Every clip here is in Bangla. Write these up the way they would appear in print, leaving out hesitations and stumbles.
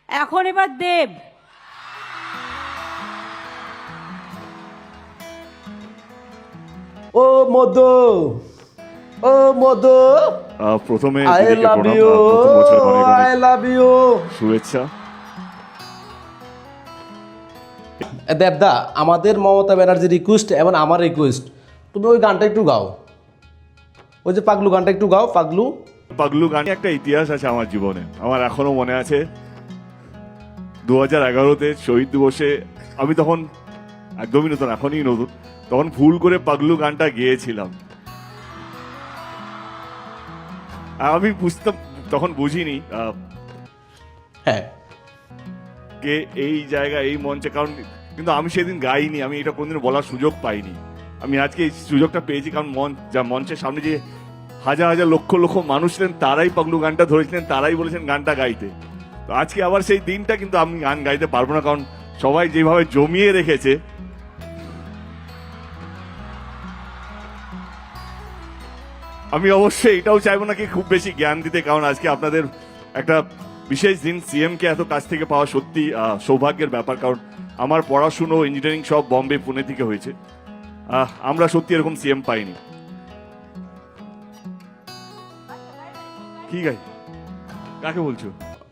এখন এবার দেব। ও মধু, ও মধু, প্রথমে আই দিদিকে লাভ প্রণাম, ইউ, নতুন বছরের অনেক আই অনেক লাভ ইউ। শুভেচ্ছা। দেবদা, আমাদের মমতা ব্যানার্জির রিকোয়েস্ট এবং আমার রিকোয়েস্ট, তুমি ওই গানটা একটু গাও, ওই যে পাগলু গানটা একটু গাও। পাগলু পাগলু গানে একটা ইতিহাস আছে আমার জীবনে, আমার এখনো মনে আছে। 2011-তে শহীদ দিবসে আমি তখন একদমই নতুন, এখনই নতুন, তখন ভুল করে পাগলু গানটা গেয়েছিলাম। আর আমি বুঝতাম, তখন বুঝিনি হ্যাঁ, কে এই জায়গা এই মঞ্চে, কারণ কিন্তু আমি সেদিন গাইনি, আমি এটা কোনদিন বলার সুযোগ পাইনি। আমি আজকে এই সুযোগটা পেয়েছি, কারণ মঞ্চের সামনে যে হাজার হাজার লক্ষ লক্ষ মানুষ ছিলেন, তারাই পাগলু গানটা ধরেছিলেন, তারাই বলেছেন গানটা গাইতে। তো আজকে আবার সেই দিনটা, কিন্তু আমি গান গাইতে পারবো না, কারণ সবাই যেভাবে জমিয়ে রেখেছে। আমি অবশ্যই এটাও চাইবো না কি খুব বেশি জ্ঞান দিতে, কারণ আজকে আপনাদের একটা বিশেষ দিন, সিএম কে এত কাছ থেকে পাওয়া সত্যি সৌভাগ্যের ব্যাপার। কারণ আমার পড়াশুনো ইঞ্জিনিয়ারিং সব বম্বে পুনে থেকে হয়েছে, আমরা সত্যি এরকম সিএম পাইনি। কি গাই, কাকে বলছো?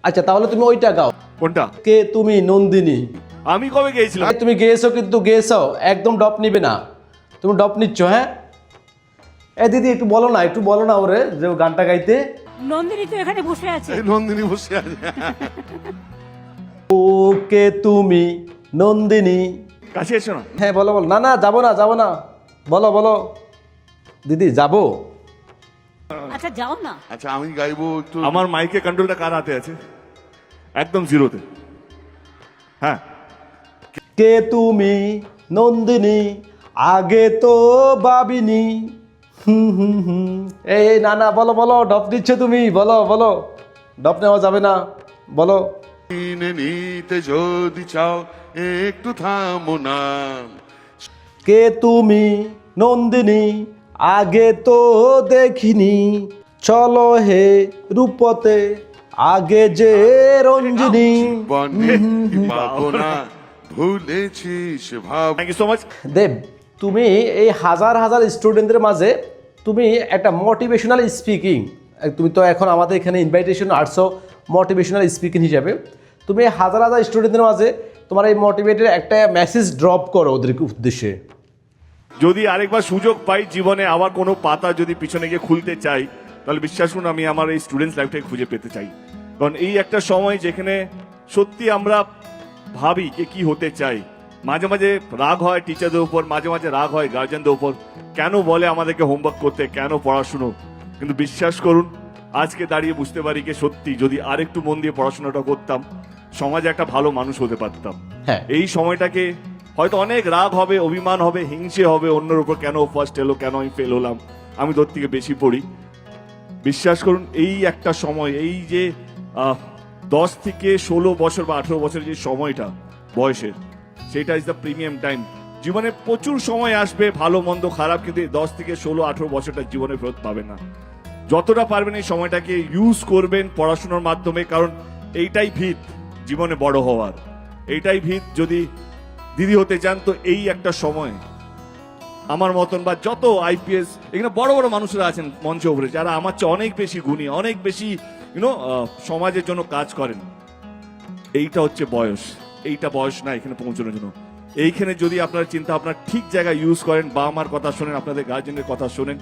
আচ্ছা তাহলে তুমি ওইটা গাও। কোনটা? কে তুমি নন্দিনী। আমি কবে গেছিলাম? তুমি গেয়েছো, কিন্তু গেয়েছো একদম ডপ নিবে না, তুমি ডপ নিচ্ছ। হ্যাঁ, এ দিদি একটু বলো না, একটু বলো না ওরে যে ও গানটা গাইতে। নন্দিনী তো এখানে বসে আছে। নন্দিনী বসে আছে। ও কে তুমি নন্দিনী। কাছে এসো না। হ্যাঁ বলো বলো। না না যাবো না, যাবো না, বলো বলো দিদি যাবো। আচ্ছা যাও না। আচ্ছা আমি গাইবো একটু। আমার মাইকে কন্ট্রোলটা কার হাতে আছে? একদম জিরোতে। হ্যাঁ, কে তুমি নন্দিনী, আগে তো ভাবিনি। হুম হুম হুম। এই না না, বলো বলো, ডপ দিচ্ছ তুমি, বলো বলো। ডপ নেওয়া যাবে না, বলো। কিনে নিতে যদি চাও একটু থামো না। কে তুমি নন্দিনী, আগে তো দেখিনি। চলো হে রূপতে, আগে যে রঞ্জিনী। বনে পাবো না, ভুলেছিস ভাব। Thank you so much. Dev, তুমি এই হাজার হাজার স্টুডেন্টদের মাঝে তুমি একটা মোটিভেশনাল স্পিকিং, তুমি তো এখন আমাদের এখানে ইনভাইটেশন আসছো মোটিভেশনাল স্পিকিং হিসাবে, তুমি এই হাজার হাজার স্টুডেন্টদের মাঝে তোমার এই মোটিভেটের একটা মেসেজ ড্রপ করো ওদের উদ্দেশ্যে। যদি আরেকবার সুযোগ পাই জীবনে, আবার কোনো পাতা যদি পিছনে গিয়ে খুলতে চাই, তাহলে বিশ্বাস করুন আমি আমার এই স্টুডেন্টস লাইফটাকে খুঁজে পেতে চাই। কারণ এই একটা সময় যেখানে সত্যি আমরা ভাবি যে কি হতে চাই। মাঝে মাঝে রাগ হয় টিচারদের উপর, মাঝে মাঝে রাগ হয় গার্জেনদের উপর, কেন বলে আমাদেরকে হোমওয়ার্ক করতে, কেন পড়াশুনো। কিন্তু বিশ্বাস করুন আজকে দাঁড়িয়ে বুঝতে পারি যে সত্যি যদি আরেকটু মন দিয়ে পড়াশোনাটা করতাম, সমাজে একটা ভালো মানুষ হতে পারতাম। হ্যাঁ, এই সময়টাকে হয়তো অনেক রাগ হবে, অভিমান হবে, হিংসে হবে অন্যের উপর, কেন ফার্স্ট এলো, কেন আমি ফেল হলাম, আমি তোর থেকে বেশি পড়ি। বিশ্বাস করুন এই একটা সময়, এই যে 10 থেকে 16 বছর বা 18 বছরের যে সময়টা বয়সের, সেটা ইজ দ্য প্রিমিয়াম টাইম। জীবনে প্রচুর সময় আসবে, ভালো মন্দ খারাপ, কিন্তু 10 থেকে 16-18 বছরটা জীবনে ফেরত পাবেন না। যতটা পারবেন এই সময়টাকে ইউজ করবেন পড়াশোনার মাধ্যমে, কারণ এইটাই ভিত জীবনে বড় হওয়ার, এইটাই ভিত। যদি দিদি হতে চান তো এই একটা সময় আমার মতন বা যত আইপিএস এখানে বড় বড় মানুষরা আছেন মঞ্চে উপরে, যারা আমার চেয়ে অনেক বেশি গুণী, অনেক বেশি সমাজের জন্য কাজ করেন, এইটা হচ্ছে বয়স। এইটা বয়স না এখানে পৌঁছানোর জন্য। এইখানে যদি আপনারা চিন্তা আপনার ঠিক জায়গায় ইউজ করেন, বাবা মার কথা শোনেন, আপনাদের গার্জেনের কথা শোনেন,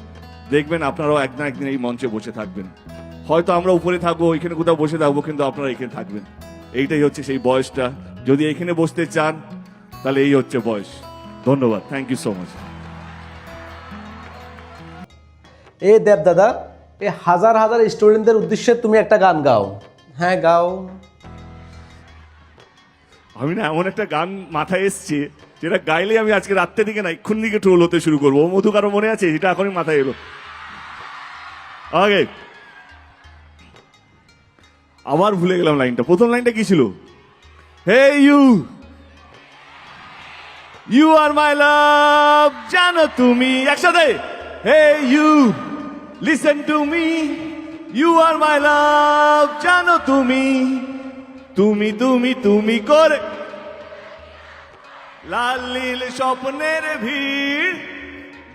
দেখবেন আপনারাও এক না একদিন এই মঞ্চে বসে থাকবেন। হয়তো আমরা উপরে থাকবো, এখানে কোথাও বসে থাকবো, কিন্তু আপনারা এখানে থাকবেন। এইটাই হচ্ছে সেই বয়সটা। যদি এখানে বসতে চান তাহলে এই হচ্ছে বয়স। ধন্যবাদ, থ্যাংক ইউ সো মাচ। এই দেব দাদা, এই হাজার হাজার স্টুডেন্টদের উদ্দেশ্যে তুমি একটা গান গাও। হ্যাঁ গাও। আমি না এমন একটা গান মাথায় এসছে যেটা গাইলে আমি আজকে রাত্রে দিকে না এক্ষুন দিকে ট্রোল হতে শুরু করবো। ও মধু কারো মনে আছে? এটা এখনই মাথায় এলো। আগে আবার ভুলে গেলাম লাইনটা। প্রথম লাইনটা কি ছিল? হে you, you are my love, জানো তুমি, একসাথে। Hey you, listen to me, you are my love, জানো তুমি, তুমি তুমি তুমি করে লাল নীল স্বপ্নের ভিড়,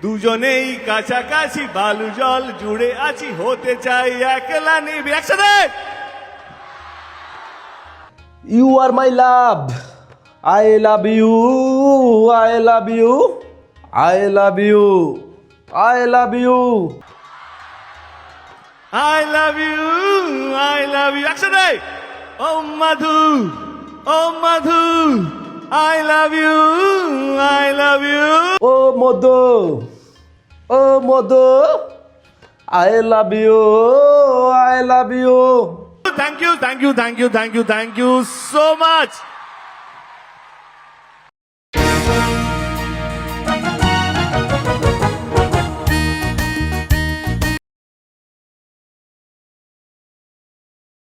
দুজনেই কাছাকাছি, বালু জল জুড়ে আছি, হতে চাই একলা নিবি। একসাথে you are my love, I love you, I love you, I love you, I love you. I love you, I love you. একসাথে ও মধু, ও মধু, I love you, I love you. ও মধু, ও মধু, I love you, I love you. Thank you, thank you, thank you, thank you, thank you so much.